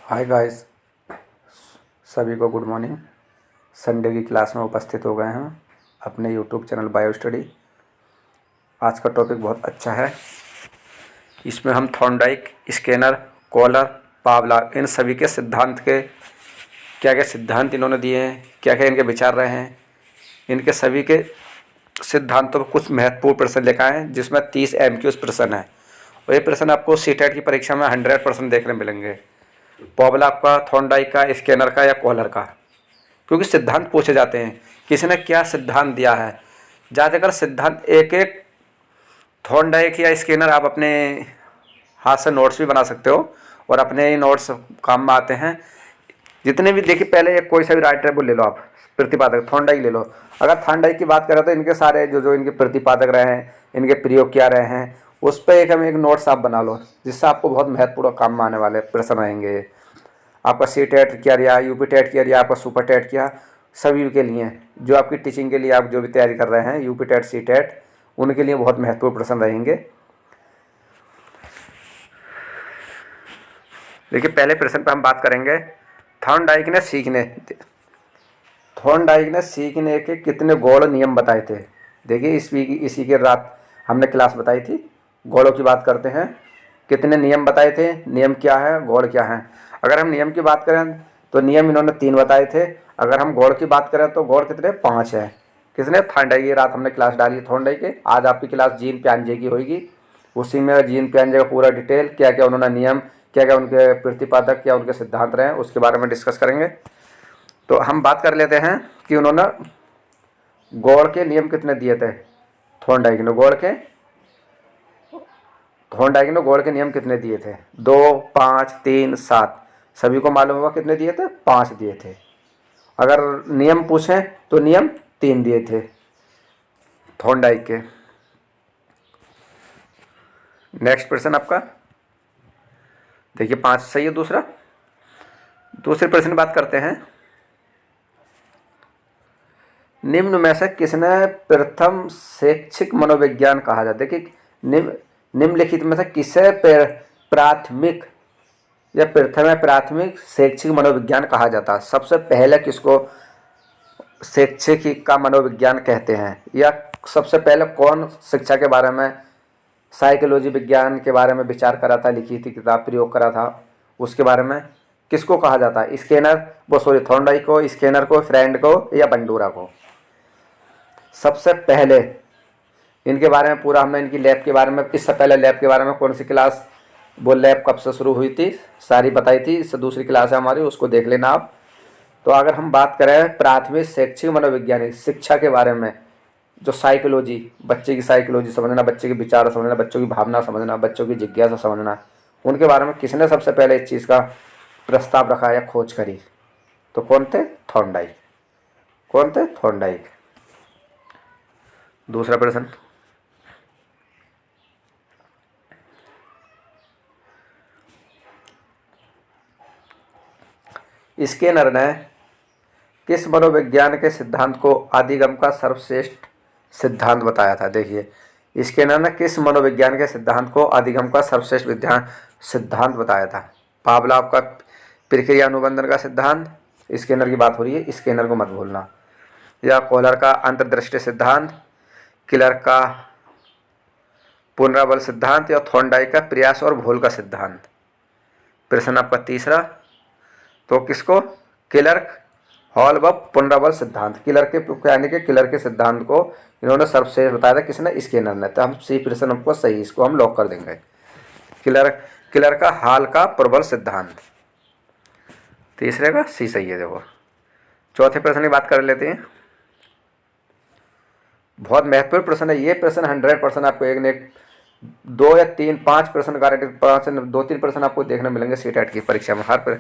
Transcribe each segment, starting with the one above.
Hi guys, सभी को good morning. Sunday की क्लास में उपस्थित हो गए हैं अपने यूट्यूब चैनल बायो स्टडी। आज का टॉपिक बहुत अच्छा है। इसमें हम थॉर्नडाइक, स्केनर, कॉलर, पावलव इन सभी के सिद्धांत के क्या क्या सिद्धांत इन्होंने दिए हैं, क्या क्या इनके विचार रहे हैं, इनके सभी के सिद्धांतों पर कुछ महत्वपूर्ण प्रश्न लेकर आए हैं, जिसमें 30 MQs प्रश्न है। और ये प्रश्न आपको सीटेट की परीक्षा में 100% देखने मिलेंगे। पावलव का, थॉर्नडाइक का, स्केनर का या कॉलर का, क्योंकि सिद्धांत पूछे जाते हैं किसी ने क्या सिद्धांत दिया है। ज़्यादातर सिद्धांत एक एक थॉर्नडाइक या स्केनर आप अपने हाथ से नोट्स भी बना सकते हो और अपने ही नोट्स काम में आते हैं। जितने भी देखिए, पहले एक कोई सा भी राइटर वो ले लो, आप प्रतिपादक थॉर्नडाइक ले लो। अगर थॉर्नडाइक की बात करें तो इनके सारे जो जो इनके प्रतिपादक रहे हैं, इनके प्रयोग क्या रहे हैं, उस पर एक नोट्स आप बना लो, जिससे आपको बहुत महत्वपूर्ण काम में आने वाले प्रश्न रहेंगे। आपका सी टेट किया या यूपी टेट किया या आपका सुपर टेट किया, सभी के लिए जो आपकी टीचिंग के लिए आप जो भी तैयारी कर रहे हैं, यूपी टेट, सी टेट, उनके लिए बहुत महत्वपूर्ण प्रश्न रहेंगे। देखिए, पहले प्रश्न पर हम बात करेंगे थॉर्नडाइक ने सीखने के कितने गौड़ नियम बताए थे। देखिए, इसी के रात हमने क्लास बताई थी। गौड़ों की बात करते हैं, कितने नियम बताए थे, नियम क्या है, गौड़ क्या है। अगर हम नियम की बात करें तो नियम इन्होंने 3 बताए थे। अगर हम गौड़ की बात करें तो गौड़ कितने, 5 है। किसने, थॉर्नडाइक की रात हमने क्लास डाली थॉर्नडाइक के। आज आपकी क्लास जीन पियाजे की होगी। उसी में जीन पियाजे का पूरा डिटेल, क्या क्या उन्होंने नियम, क्या क्या उनके प्रतिपादक, क्या उनके सिद्धांत रहे, उसके बारे में डिस्कस करेंगे। तो हम बात कर लेते हैं कि उन्होंने गौड़ के नियम कितने दिए थे। थॉर्नडाइक ने गौड़ के नियम कितने दिए थे, 2, 5, 3, 7। सभी को मालूम होगा कितने दिए थे, 5 दिए थे। अगर नियम पूछें तो नियम 3 दिए थे थॉर्नडाइक के। नेक्स्ट प्रश्न आपका देखिए, 5 सही है। दूसरे प्रश्न की बात करते हैं। निम्न में से किसने प्रथम शैक्षिक मनोविज्ञान कहा जाता है। देखिए, निम्नलिखित में से किसे प्राथमिक या प्रथम प्राथमिक शैक्षिक मनोविज्ञान कहा जाता है। सबसे पहले किसको शैक्षिक का मनोविज्ञान कहते हैं, या सबसे पहले कौन शिक्षा के बारे में, साइकोलॉजी विज्ञान के बारे में विचार करा था, लिखी थी किताब, प्रयोग करा था, उसके बारे में किसको कहा जाता है। थॉर्नडाइक को, स्केनर को, फ्रेंड को या बंडूरा को। सबसे पहले इनके बारे में पूरा हमने इनकी लैब के बारे में, इससे पहले लैब के बारे में कौन सी क्लास, वो लैब कब से शुरू हुई थी, सारी बताई थी। इससे दूसरी क्लास है हमारी, उसको देख लेना आप। तो अगर हम बात करें प्राथमिक शैक्षिक मनोवैज्ञानिक शिक्षा के बारे में, जो साइकोलॉजी, बच्चे की साइकोलॉजी समझना, बच्चे के विचार समझना, बच्चों की भावना समझना, बच्चों की जिज्ञासा समझना, उनके बारे में किसने सबसे पहले इस चीज़ का प्रस्ताव रखा या खोज करी, तो कौन थे, थॉर्नडाइक। दूसरा प्रश्न, स्केनर ने किस मनोविज्ञान के सिद्धांत को आदिगम का सर्वश्रेष्ठ सिद्धांत बताया था। देखिए, स्केनर ने किस मनोविज्ञान के सिद्धांत को आदिगम का सर्वश्रेष्ठ सिद्धांत बताया था। पावलव का प्रक्रिया अनुबंधन का सिद्धांत, स्केनर की बात हो रही है, स्केनर को मत भूलना, या कॉलर का अंतर्दृष्टि सिद्धांत, किलर का पुनराबल सिद्धांत, या थॉर्नडाइक का प्रयास और भूल का सिद्धांत। प्रश्न आपका तीसरा, तो किसको, किलर हॉल व पुनराबल सिद्धांत, किलर के सिद्धांत को इन्होंने सर्वश्रेष्ठ बताया था, किसने, स्केनर ने। तो हम सी प्रश्न हमको सही, इसको हम लॉक कर देंगे। किलर का हाल का प्रबल सिद्धांत, तीसरे का सी सही है। देखो, चौथे प्रश्न की बात कर लेते हैं। बहुत महत्वपूर्ण प्रश्न है ये प्रश्न, 100% आपको एक ने 2 या 3, 5 प्रश्न गारंटी, 2-3 प्रश्न आपको देखने मिलेंगे सीटेट की परीक्षा में।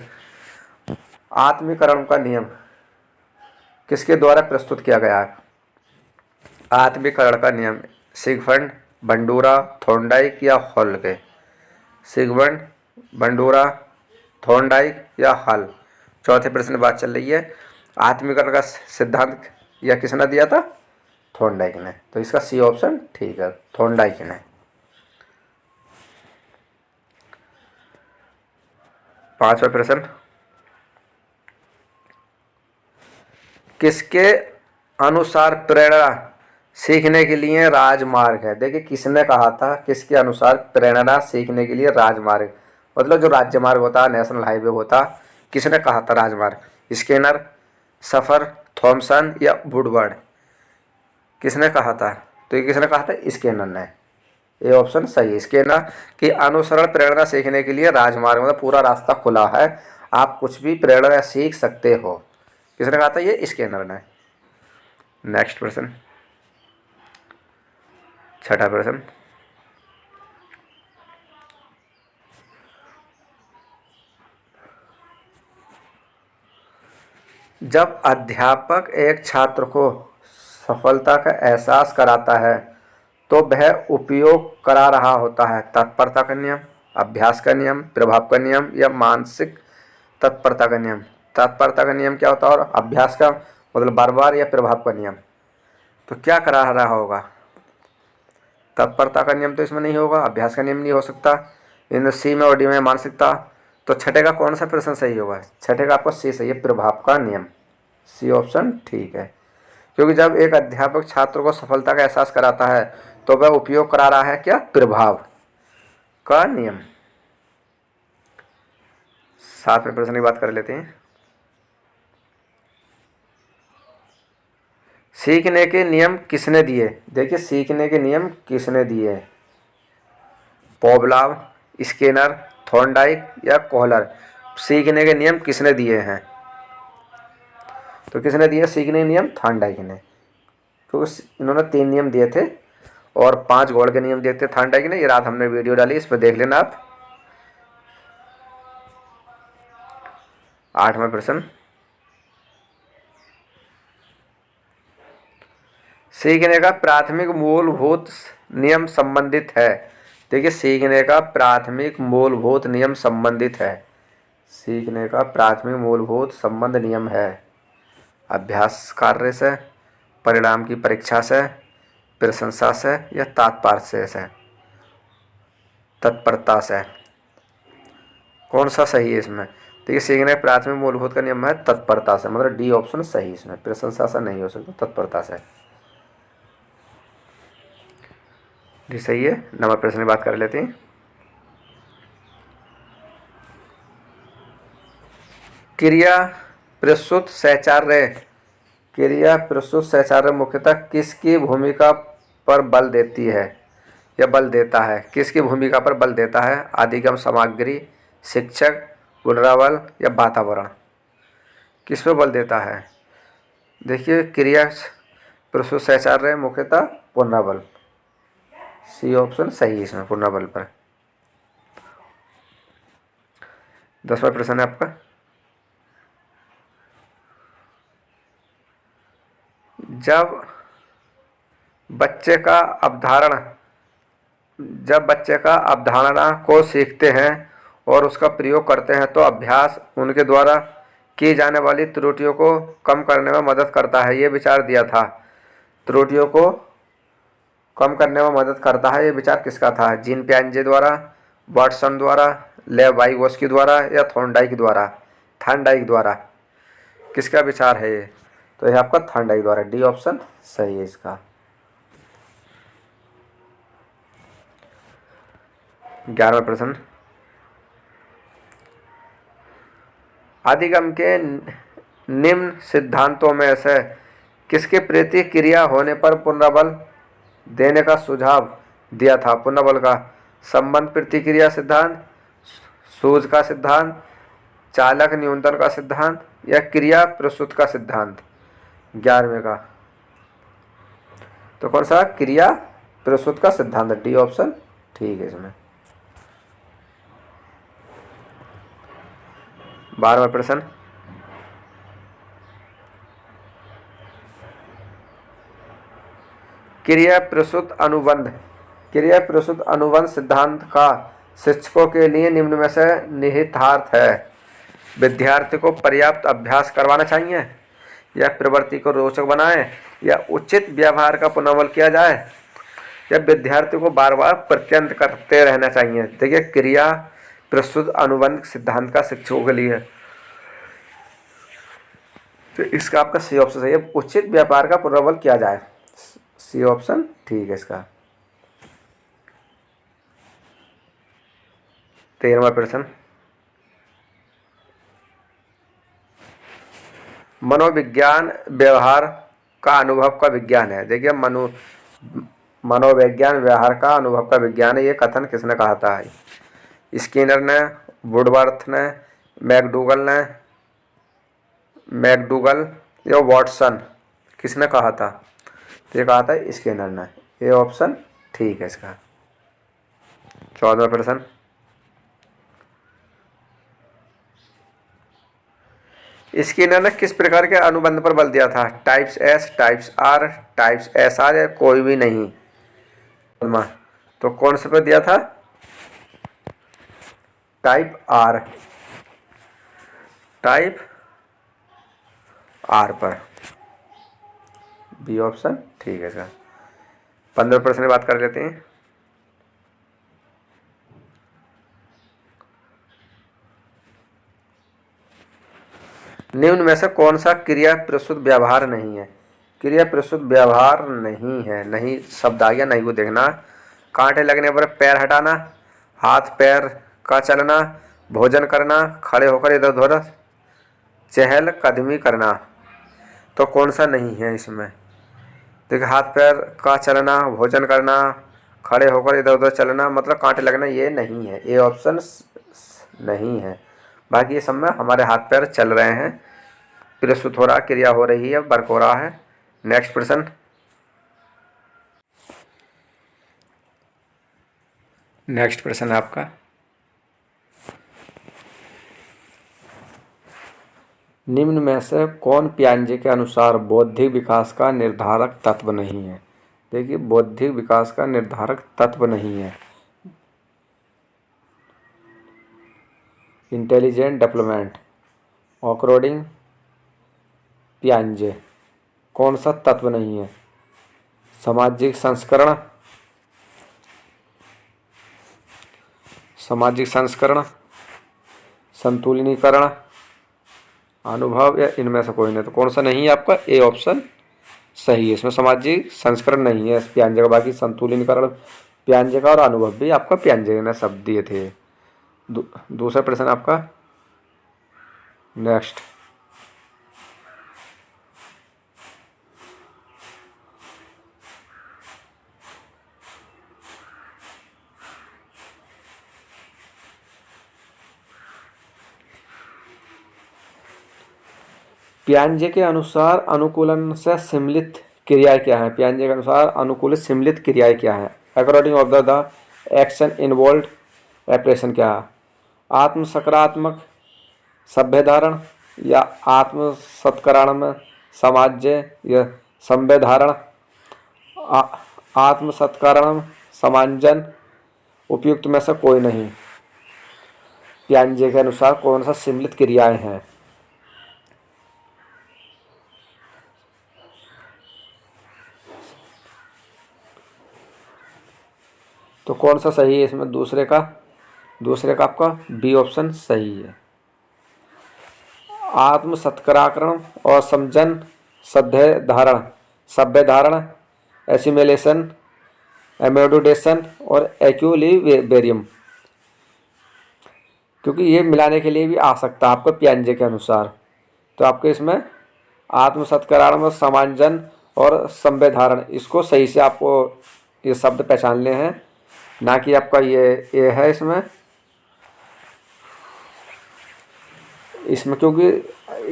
आत्मीकरण का नियम किसके द्वारा प्रस्तुत किया गया है। आत्मीकरण का नियम सिगमंड, बंडूरा, थॉर्नडाइक या हॉल के। सिगमंड, बंडूरा, थॉर्नडाइक या हॉल। चौथे प्रश्न में बात चल रही है, आत्मीकरण का सिद्धांत या किसने दिया था, थॉर्नडाइक ने। तो इसका सी ऑप्शन ठीक है, थॉर्नडाइक ने। 5वां प्रश्न, किसके अनुसार प्रेरणा सीखने के लिए राजमार्ग है? देखिए किसने कहा था, किसके अनुसार प्रेरणा सीखने के लिए राजमार्ग, मतलब जो राज्य मार्ग होता है, नेशनल हाईवे होता, किसने कहा था राजमार्ग? स्किनर, सफर, थॉमसन या वुडवर्ड? किसने कहा था? तो ये किसने कहा था? स्किनर ने। ये ऑप्शन सही है, स्किनर की अनुसरण प्रेरणा सीखने के लिए राजमार्ग, मतलब पूरा रास्ता खुला है, आप कुछ भी प्रेरणा सीख सकते हो। किसने कहा था? ये स्किनर ने। नेक्स्ट प्रश्न, 6वां प्रश्न, जब अध्यापक एक छात्र को सफलता का एहसास कराता है तो वह उपयोग करा रहा होता है तत्परता का नियम, अभ्यास का नियम, प्रभाव का नियम या मानसिक तत्परता का नियम? तत्परता का नियम क्या होता है और अभ्यास का मतलब बार बार या प्रभाव का नियम? तो क्या करा रहा होगा? तत्परता का नियम तो इसमें नहीं होगा, अभ्यास का नियम नहीं हो सकता, इन सी में और डी में मानसिकता। तो छठे का कौन सा प्रश्न सही होगा? छठे का आपको सी सही है, प्रभाव का नियम। सी ऑप्शन ठीक है, क्योंकि जब एक अध्यापक छात्र को सफलता का एहसास कराता है तो वह उपयोग करा रहा है क्या? प्रभाव का नियम। 7वें प्रश्न की बात कर लेते हैं, सीखने के नियम किसने दिए? देखिए सीखने के नियम किसने दिए? पॉवलाव, स्किनर, थॉर्नडाइक या कोहलर? सीखने के नियम किसने दिए हैं? तो किसने दिए सीखने के नियम? थॉर्नडाइक ने, क्योंकि इन्होंने 3 नियम दिए थे और 5 गोल्ड के नियम दिए थे थॉर्नडाइक ने। ये रात हमने वीडियो डाली, इस पर देख लेना आप। 8वां प्रश्न, सीखने का प्राथमिक मूलभूत नियम संबंधित है। देखिए सीखने का प्राथमिक मूलभूत नियम संबंधित है, सीखने का प्राथमिक मूलभूत संबंध नियम है अभ्यास कार्य से, परिणाम की परीक्षा से, प्रशंसा से या तात्पर्य से, तत्परता से? कौन सा सही है इसमें? देखिए सीखने का प्राथमिक मूलभूत का नियम है तत्परता से, मतलब डी ऑप्शन सही इसमें, प्रशंसा से नहीं हो सकता, तत्परता से। जी सही है। 9वां प्रश्न की बात कर लेते हैं, क्रिया प्रस्तुत सहचार्य, क्रिया प्रस्तुत सहचार्य मुख्यतः किसकी भूमिका पर बल देती है या बल देता है? किसकी भूमिका पर बल देता है? अधिगम सामग्री, शिक्षक, पुनराबल या वातावरण? किस पर बल देता है? देखिए क्रिया प्रस्तुत सहचार्य मुख्यतः पुनराबल, सी ऑप्शन सही है इसमें, पुनराबल पर। 10वां प्रश्न है आपका, जब बच्चे का अवधारणा को सीखते हैं और उसका प्रयोग करते हैं तो अभ्यास उनके द्वारा की जाने वाली त्रुटियों को कम करने में मदद करता है। ये विचार दिया था, त्रुटियों को कम करने में मदद करता है, ये विचार किसका था? जीन पियाजे द्वारा, वाटसन द्वारा, लेवाइगोस्की द्वारा या थॉर्नडाइक द्वारा? किसका विचार है ये? तो यह आपका थॉर्नडाइक द्वारा, डी ऑप्शन सही है इसका। 11वां प्रश्न, अधिगम के निम्न सिद्धांतों में से किसके प्रति क्रिया होने पर पुनराबल देने का सुझाव दिया था? पुनराबल का संबंध प्रतिक्रिया सिद्धांत, सूझ का सिद्धांत, चालक न्यूनतम का सिद्धांत या क्रिया प्रस्तुत का सिद्धांत? 11वें का तो कौन सा? क्रिया प्रस्तुत का सिद्धांत, डी ऑप्शन ठीक है इसमें। 12वां प्रश्न, क्रिया प्रस्तुत अनुबंध सिद्धांत का शिक्षकों के लिए निम्न में से निहितार्थ है। विद्यार्थी को पर्याप्त अभ्यास करवाना चाहिए या प्रवृत्ति को रोचक बनाएं या उचित व्यवहार का पुनर्बल किया जाए या विद्यार्थी को बार बार प्रत्यंत करते रहना चाहिए? देखिए क्रिया प्रस्तुत अनुबंध सिद्धांत का शिक्षकों के लिए। तो इसका आपका सी ऑप्शन सही है। उचित व्यापार का पुनर्बल किया जाए, सी ऑप्शन ठीक है इसका। 13वां प्रश्न, मनोविज्ञान व्यवहार का अनुभव का विज्ञान है। देखिए मनोविज्ञान व्यवहार का अनुभव का विज्ञान है, ये कथन किसने कहा था? स्किनर ने, वुडवर्थ ने, मैकडूगल या वॉटसन, किसने कहा था? तो ये कहा था स्किनर ने, ये ऑप्शन ठीक है इसका। 14वां प्रश्न, स्किनर ने किस प्रकार के अनुबंध पर बल दिया था? Types S, types R, types S R या कोई भी नहीं? तो कौन से पर दिया था? टाइप आर, टाइप आर पर, बी ऑप्शन ठीक है सर। 15 प्रश्न की बात कर लेते हैं। निम्न में से कौन सा क्रिया प्रस्तुत व्यवहार नहीं है? क्रिया प्रस्तुत व्यवहार नहीं है, नहीं शब्द आ गया, नहीं को देखना। कांटे लगने पर पैर हटाना, हाथ पैर का चलना, भोजन करना, खड़े होकर इधर उधर चहल कदमी करना। तो कौन सा नहीं है इसमें? देखिए हाथ पैर का चलना, भोजन करना, खड़े होकर इधर उधर चलना, मतलब कांटे लगना, ये नहीं है, ये ऑप्शन नहीं है। बाकी ये सब में हमारे हाथ पैर चल रहे हैं, प्रस्तुत हो रहा, क्रिया हो रही है, वर्क हो रहा है। नेक्स्ट प्रश्न, नेक्स्ट प्रश्न आपका, निम्न में से कौन पियाजे के अनुसार बौद्धिक विकास का निर्धारक तत्व नहीं है? देखिए बौद्धिक विकास का निर्धारक तत्व नहीं है। इंटेलिजेंट डेवलपमेंट अकॉर्डिंग पियाजे, कौन सा तत्व नहीं है? सामाजिक संस्करण, संतुलिनीकरण, अनुभव या इनमें से कोई नहीं। तो कौन सा नहीं है आपका? ए ऑप्शन सही है। इसमें सामाजिक संस्करण नहीं है पियाजे का, बाकी संतुलिनीकरण पियाजे का और अनुभव भी आपका पियाजे ने शब्द दिए थे। दूसरा प्रश्न आपका, नेक्स्ट, पियाजे के अनुसार अनुकूलन से सम्मिलित क्रियाएं क्या है? पियाजे के अनुसार अनुकूलित सम्मिलित क्रियाएं क्या है? According of the action involve operation क्या है? आत्म सकारात्मक सभ्यधारण या आत्म सत्करण समाज्य या संवेधारण, आत्म सत्करण समांजन, उपयुक्त में से कोई नहीं। पियाजे के अनुसार कौन सा सम्मिलित क्रियाएं हैं? तो कौन सा सही है इसमें? दूसरे का आपका बी ऑप्शन सही है। आत्म सत्कराकरण और समझन, सभ्य धारण, एसिमिलेशन, एमोडुलेशन और एक्विलिब्रियम, क्योंकि ये मिलाने के लिए भी आ सकता है आपको पियाजे के अनुसार। तो आपके इसमें आत्म सत्कराकरण, समांजन और सभ्य धारण, इसको सही से आपको ये शब्द पहचानने हैं, ना कि आपका ये है इसमें क्योंकि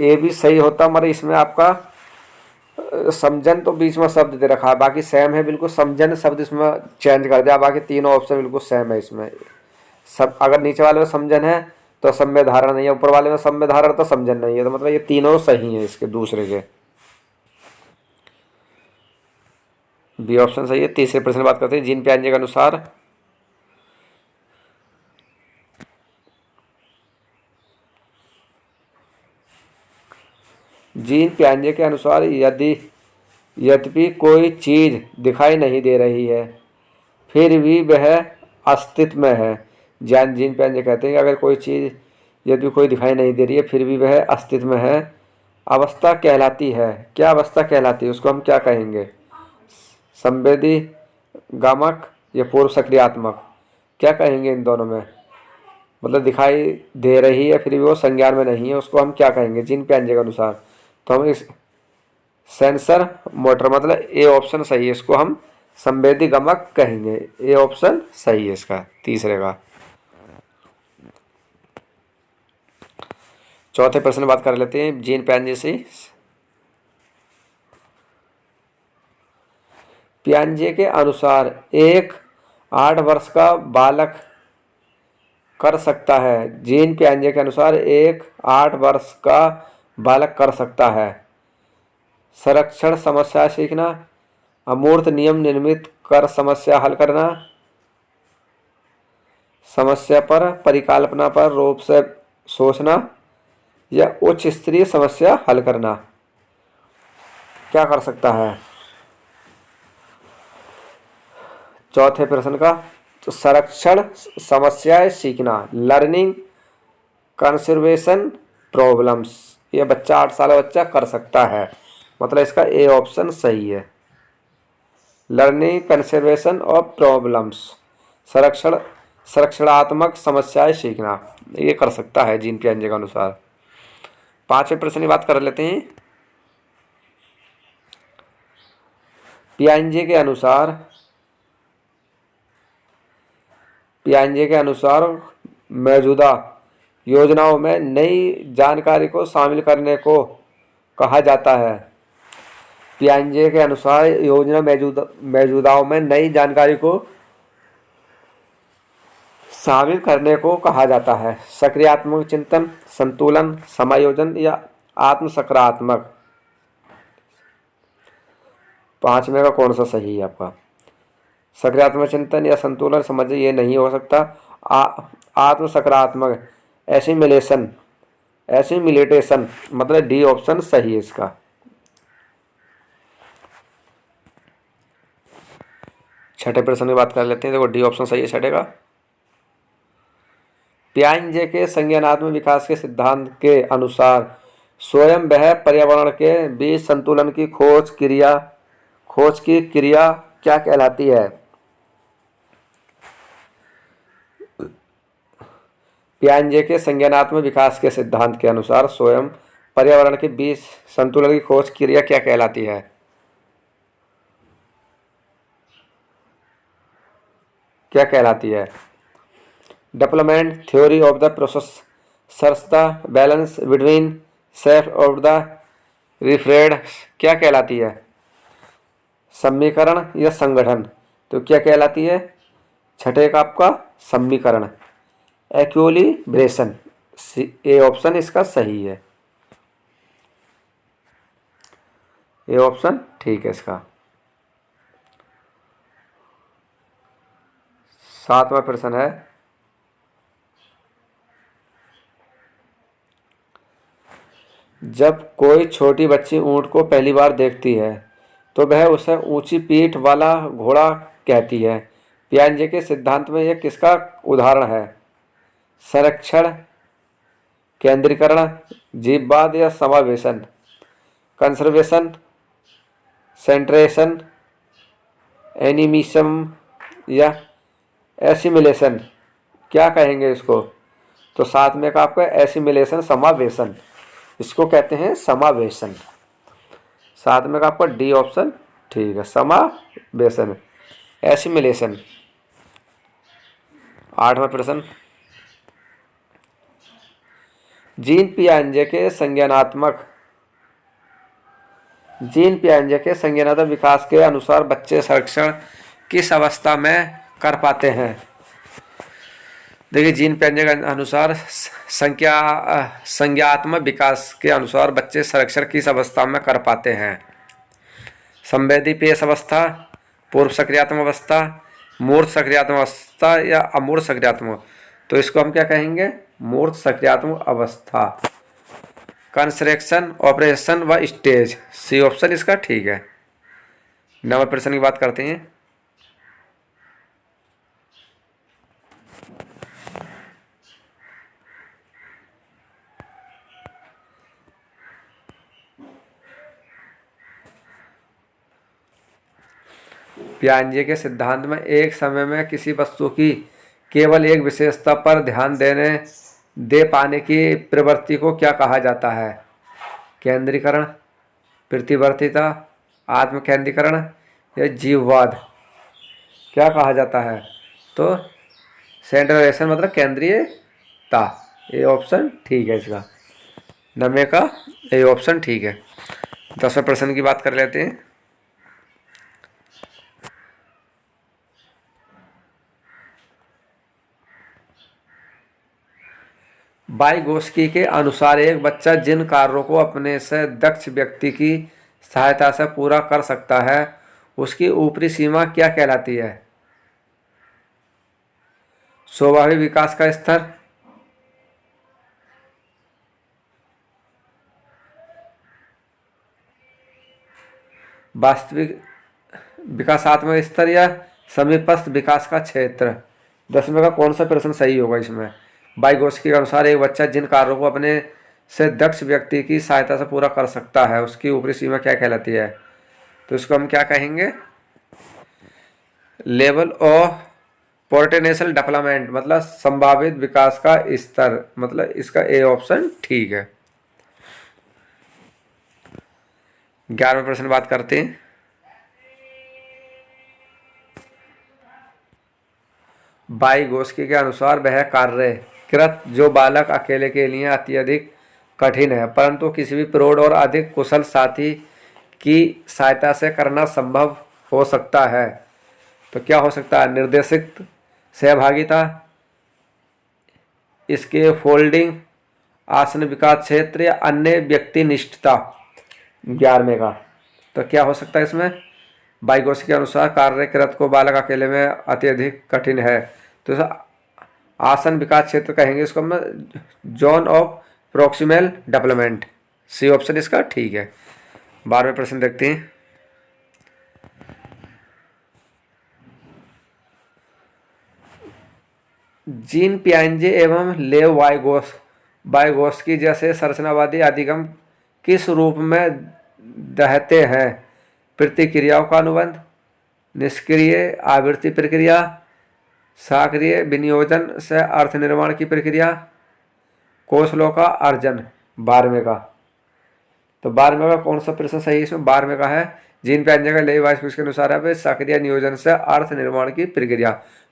ये भी सही होता, मगर इसमें आपका समझन तो बीच में शब्द दे रखा है, बाकी सेम है बिल्कुल। समझन शब्द इसमें चेंज कर दिया, बाकी तीनों ऑप्शन बिल्कुल सेम है इसमें। सब अगर नीचे वाले में समझन है तो सम्य धारण नहीं है, ऊपर वाले में सम्य धारण तो समझन नहीं है, तो मतलब ये तीनों सही है इसके दूसरे के। बी ऑप्शन सही है। तीसरे प्रश्न बात करते हैं, जीन पियाजे के अनुसार यद्यपि कोई चीज़ दिखाई नहीं दे रही है फिर भी वह अस्तित्व में है, जीन पे कहते हैं कि अगर कोई चीज़ यदि कोई दिखाई नहीं दे रही है फिर भी वह अस्तित्व में है, अवस्था कहलाती है। क्या अवस्था कहलाती है, उसको हम क्या कहेंगे? संवेदी गामक या पूर्व सक्रियात्मक, क्या कहेंगे इन दोनों में? मतलब दिखाई दे रही है फिर भी वो संज्ञान में नहीं है, उसको हम क्या कहेंगे जीन पियाजे के अनुसार? तो हम इस सेंसर मोटर, मतलब ए ऑप्शन सही है, इसको हम संवेदी गमक कहेंगे। ए ऑप्शन सही है इसका, तीसरे का। चौथे प्रश्न बात कर लेते हैं जीन पियाजे से। पियाजे के अनुसार एक 8 वर्ष का बालक कर सकता है। जीन पियाजे के अनुसार एक 8 वर्ष का बालक कर सकता है संरक्षण समस्या सीखना, अमूर्त नियम निर्मित कर समस्या हल करना, समस्या पर परिकल्पना पर रूप से सोचना, या उच्च स्तरीय समस्या हल करना। क्या कर सकता है चौथे प्रश्न का? तो संरक्षण समस्याएं सीखना, लर्निंग कंजर्वेशन प्रॉब्लम्स, ये बच्चा 8 साल का बच्चा कर सकता है, मतलब इसका ए ऑप्शन सही है। लर्निंग कंजर्वेशन ऑफ प्रॉब्लम्स, संरक्षणात्मक समस्याएं सीखना, ये कर सकता है जीन पियाजे के अनुसार। पांचवें प्रश्न की बात कर लेते हैं। पियाजे के अनुसार मौजूदा योजनाओं में नई जानकारी को शामिल करने को कहा जाता है। पियाजे के अनुसार मौजूदाओं में नई जानकारी को शामिल करने को कहा जाता है। सक्रियात्मक चिंतन, संतुलन, समायोजन या आत्म सकारात्मक। पांचवें का कौन सा सही है आपका? सक्रियात्मक चिंतन या संतुलन, समझिए ये नहीं हो सकता। आत्म सकारात्मक, एसिमिलेटेशन, मतलब डी ऑप्शन सही है इसका। छठे प्रश्न की बात कर लेते हैं। देखो डी ऑप्शन सही है छठे का। पियाजे के संज्ञानात्मक विकास के सिद्धांत के अनुसार स्वयं वह पर्यावरण के बीच संतुलन की खोज की क्रिया क्या कहलाती है? पियाजे के संज्ञानात्मक विकास के सिद्धांत के अनुसार स्वयं पर्यावरण के बीच संतुलन की खोज क्रिया क्या कहलाती है? क्या कहलाती है? Development theory of the process, search the balance between self of the referred, क्या कहलाती है? समीकरण या संगठन, तो क्या कहलाती है? छठे का आपका समीकरण, एक्विलिब्रेशन। ए ऑप्शन इसका सही है। ए ऑप्शन ठीक है इसका। सातवां प्रश्न है, जब कोई छोटी बच्ची ऊंट को पहली बार देखती है तो वह उसे ऊंची पीठ वाला घोड़ा कहती है। पियाजे के सिद्धांत में यह किसका उदाहरण है? संरक्षण, केंद्रीकरण, जीववाद या समावेशन, कंजर्वेशन, सेंट्रेशन, एनिमिज्म या एसिमिलेशन, क्या कहेंगे इसको? तो साथ में का आपका एसिमिलेशन, समावेशन, इसको कहते हैं समावेशन। साथ में का आपका डी ऑप्शन ठीक है, समावेशन, एसिमिलेशन। आठवां प्रश्न, जीन पियाजे के संज्ञानात्मक विकास के अनुसार बच्चे संरक्षण किस अवस्था में कर पाते हैं? देखिए जीन पियाजे के अनुसार संज्ञानात्मक विकास के अनुसार बच्चे संरक्षण किस अवस्था में कर पाते हैं? संवेदी पेश अवस्था, पूर्व सक्रियात्मक अवस्था, मूर्त सक्रियात्मक अवस्था या अमूर्त सक्रियात्मक। तो इसको हम क्या कहेंगे? मूर्त सक्रियात्मक अवस्था। कंस्ट्रक्शन, ऑपरेशन व स्टेज, सी ऑप्शन इसका ठीक है। नंबर प्रश्न की बात करते हैं। पियाजे के सिद्धांत में एक समय में किसी वस्तु की केवल एक विशेषता पर ध्यान दे पाने की प्रवृत्ति को क्या कहा जाता है? केंद्रीकरण, प्रतिवर्तीता, आत्मकेंद्रीकरण या जीववाद? क्या कहा जाता है? तो सेंट्रलाइजेशन मतलब केंद्रीयता। ये ऑप्शन ठीक है इसका, 90 का ये ऑप्शन ठीक है। 10वें प्रश्न की बात कर लेते हैं। वाइगोत्स्की के अनुसार एक बच्चा जिन कार्यों को अपने से दक्ष व्यक्ति की सहायता से पूरा कर सकता है उसकी ऊपरी सीमा क्या कहलाती है? स्वाभाविक विकास का स्तर, वास्तविक विकासात्मक स्तर या समीपस्थ विकास का क्षेत्र? 10वें का कौन सा प्रश्न सही होगा इसमें? वाइगोत्स्की के अनुसार एक बच्चा जिन कार्यों को अपने से दक्ष व्यक्ति की सहायता से पूरा कर सकता है उसकी ऊपरी सीमा क्या कहलाती है? तो इसको हम क्या कहेंगे? लेवल ऑफ पोटेंशियल डेवलपमेंट मतलब संभावित विकास का स्तर, मतलब इसका ए ऑप्शन ठीक है। 11वें प्रश्न बात करते हैं। वाइगोत्स्की के अनुसार वह कार्य कृत जो बालक अकेले के लिए अत्यधिक कठिन है परंतु किसी भी प्रौढ़ और अधिक कुशल साथी की सहायता से करना संभव हो सकता है। तो क्या हो सकता है? निर्देशित सहभागिता, इसके फोल्डिंग, आसन विकास क्षेत्र या अन्य व्यक्तिनिष्ठता। 11वें का तो क्या हो सकता है इसमें? वाइगोत्स्की के अनुसार कार्य कृत को बालक अकेले में अत्यधिक कठिन है तो आसन विकास क्षेत्र कहेंगे इसको हम, zone of proximal development. C option इसका ठीक है। 12वें प्रश्न देखते हैं। जीन पियाजे एवं लेव वाइगोत्स्की जैसे संरचनावादी अधिगम किस रूप में दहते हैं? प्रतिक्रियाओं का अनुबंध, निष्क्रिय आवृत्ति प्रक्रिया, सक्रिय विनियोजन से अर्थ निर्माण की प्रक्रिया, कोषलों का अर्जन। 12वें का तो 12वें का कौन सा प्रश्न सही है इसमें? 12वें का है जीन पियाजे का लेव वाइगोत्स्की के अनुसार है सक्रिय नियोजन से अर्थ निर्माण की प्रक्रिया,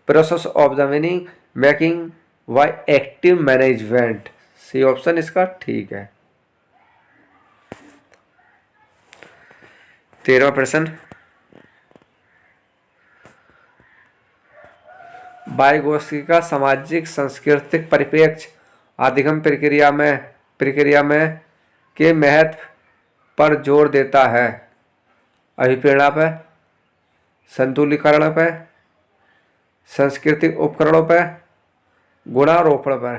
process of the meaning making by active management. C option इसका ठीक है। 13वां प्रश्न। वाइगोत्स्की का सामाजिक सांस्कृतिक परिप्रेक्ष्य अधिगम प्रक्रिया में के महत्व पर जोर देता है? अभिप्रेरणा पर, संतुलीकरण पर, सांस्कृतिक उपकरणों पर, गुणारोपण पर?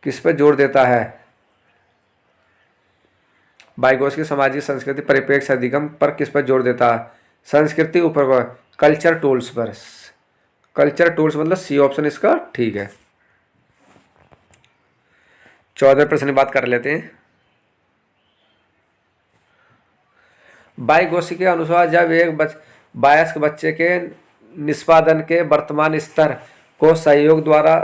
किस पर जोर देता है? वाइगोत्स्की सामाजिक सांस्कृतिक परिप्रेक्ष्य अधिगम पर किस पर जोर देता है? सांस्कृतिक उपकरण, कल्चर टूल्स पर। कल्चर टूल्स मतलब सी ऑप्शन इसका ठीक है। 14वें प्रश्न की बात कर लेते हैं। वाइगोत्स्की के अनुसार जब एक वयस्क बच्चे के निष्पादन के वर्तमान स्तर को सहयोग द्वारा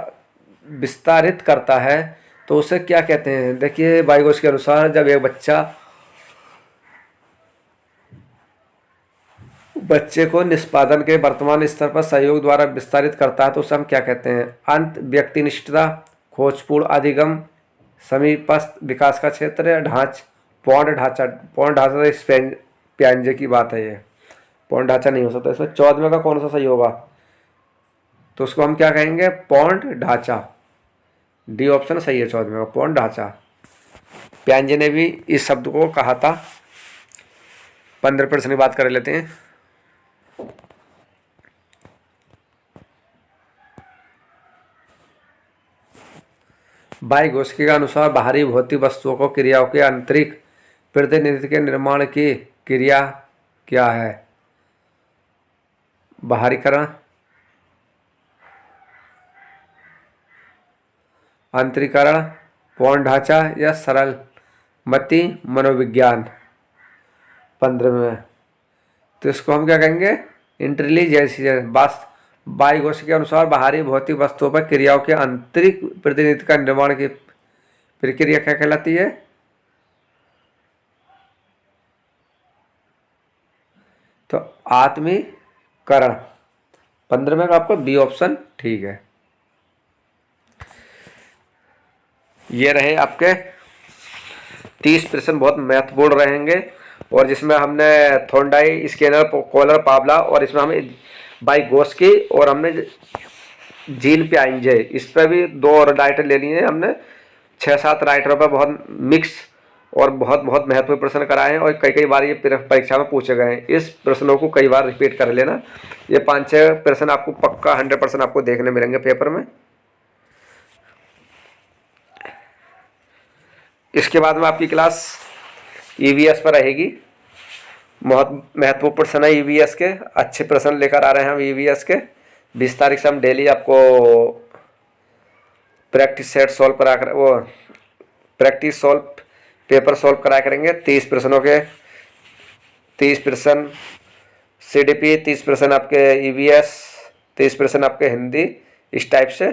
विस्तारित करता है तो उसे क्या कहते हैं? देखिए वाइगोत्स्की के अनुसार जब एक बच्चे को निष्पादन के वर्तमान स्तर पर सहयोग द्वारा विस्तारित करता है तो उसे हम क्या कहते हैं? अंत व्यक्तिनिष्ठता, खोजपूर्ण अधिगम, समीपस्थ विकास का क्षेत्र या पौंड ढांचा। पियाजे की बात है ये, पौंड ढांचा नहीं हो सकता इसमें। 14वें का कौन सा सही होगा? तो उसको हम क्या कहेंगे? पौंड ढांचा। डी ऑप्शन सही है 14वें का, पौंड ढांचा। पियाजे ने भी इस शब्द को कहा था। 15 प्रश्न की बात कर लेते हैं। वाइगोत्स्की के अनुसार बाहरी भौतिक वस्तुओं को क्रियाओं के आंतरिक प्रतिनिधित्व के निर्माण की क्रिया क्या है? बाहरीकरण, आंतरिकरण, पौंड ढांचा या सरल मति मनोविज्ञान? 15 में। तो इसको हम क्या कहेंगे, इंटेलिजेंस। बाइगोस के अनुसार बाहरी भौतिक वस्तुओं पर क्रियाओं के आंतरिक प्रतिनिधित्व का निर्माण की प्रक्रिया क्या कहलाती है? तो आत्मीकरण। 15 में आपको बी ऑप्शन ठीक है। ये रहे आपके 30 प्रश्न, बहुत महत्वपूर्ण रहेंगे। और जिसमें हमने थोंडाई, स्कैनर, कॉलर, पावला, और इसमें हमें बाइगोस्की और हमने जीन प्याइंजे, इस पर भी 2 और राइटर ले लिए हैं हमने। 6-7 राइटरों पर बहुत मिक्स और बहुत बहुत महत्वपूर्ण प्रश्न कराए हैं, और कई कई बार ये परीक्षा में पूछे गए हैं। इस प्रश्नों को कई बार रिपीट कर लेना। ये 5-6 प्रश्न आपको पक्का 100% आपको देखने मिलेंगे पेपर में। इसके बाद में आपकी क्लास ईवीएस पर रहेगी। बहुत महत्वपूर्ण प्रश्न है ईवीएस के, अच्छे प्रश्न लेकर आ रहे हैं हम ईवीएस के। 20 तारीख से हम डेली आपको प्रैक्टिस सेट सॉल्व करा कर, वो प्रैक्टिस सॉल्व पेपर सॉल्व कराया करेंगे। 30 प्रश्नों के 30 प्रश्न सीडीपी, 30 प्रश्न आपके ईवीएस, 30 प्रश्न आपके हिंदी, इस टाइप से।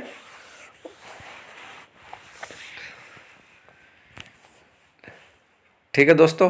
ठीक है दोस्तों।